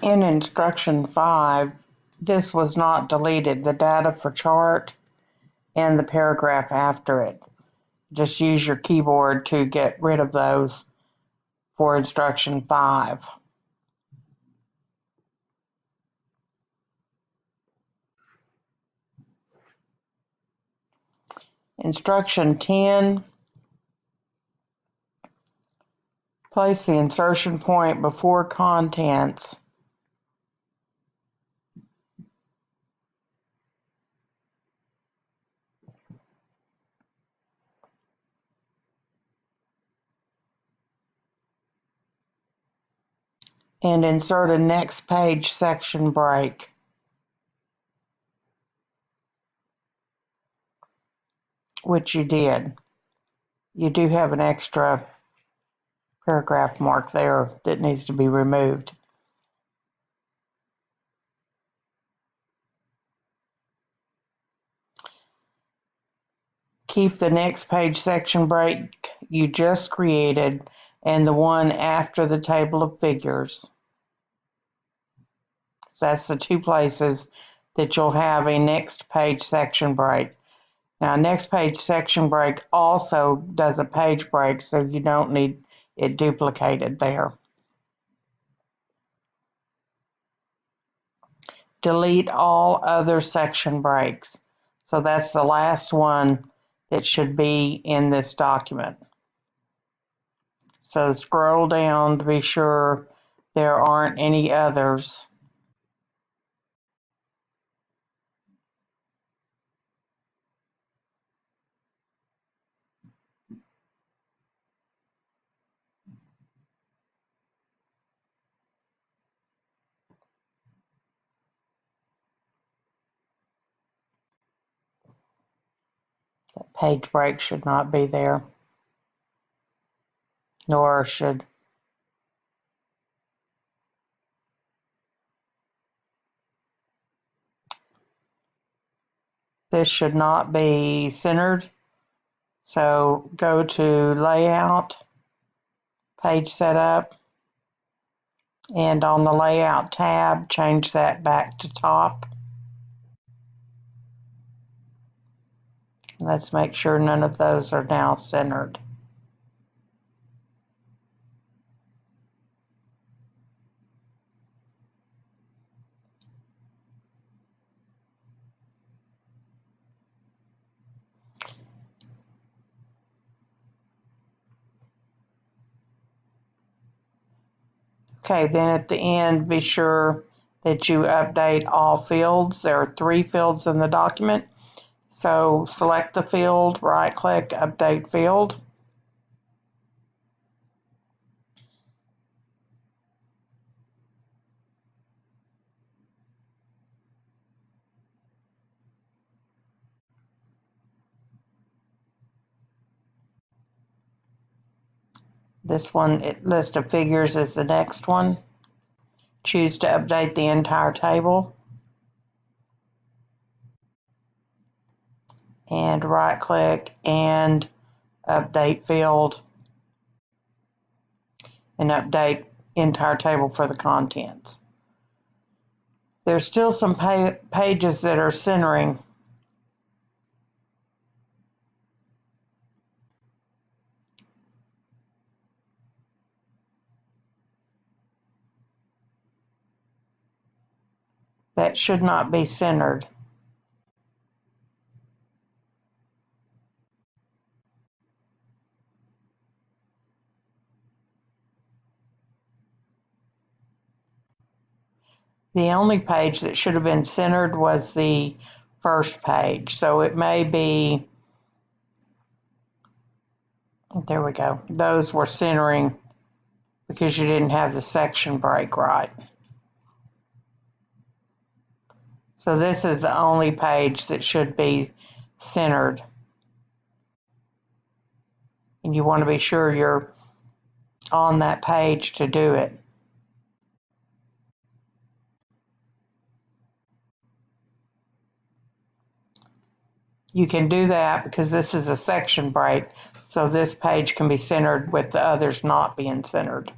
In instruction 5, this was not deleted, the data for chart and the paragraph after it. Just use your keyboard to get rid of those for instruction 5. Instruction 10, place the insertion point before contents. And insert a next page section break. Which you did. You do have an extra paragraph mark there that needs to be removed. Keep the next page section break you just created and the one after the table of figures. That's the two places that you'll have a next page section break. Now, next page section break also does a page break, so you don't need it duplicated there. Delete all other section breaks. So that's the last one that should be in this document. So scroll down to be sure there aren't any others. That page break should not be there, nor should this should not be centered. So go to Layout, Page Setup, and on the Layout tab, change that back to top. Let's make sure none of those are now centered. Okay, then at the end, be sure that you update all fields. There are 3 fields in the document. So select the field, right-click, Update Field. This one, list of figures, is the next one. Choose to update the entire table. And right-click and Update Field. And update entire table for the contents. There's still some pages that are centering. That should not be centered. The only page that should have been centered was the first page. So it may be, there we go. Those were centering because you didn't have the section break right. So this is the only page that should be centered. And you want to be sure you're on that page to do it. You can do that because this is a section break, so this page can be centered with the others not being centered.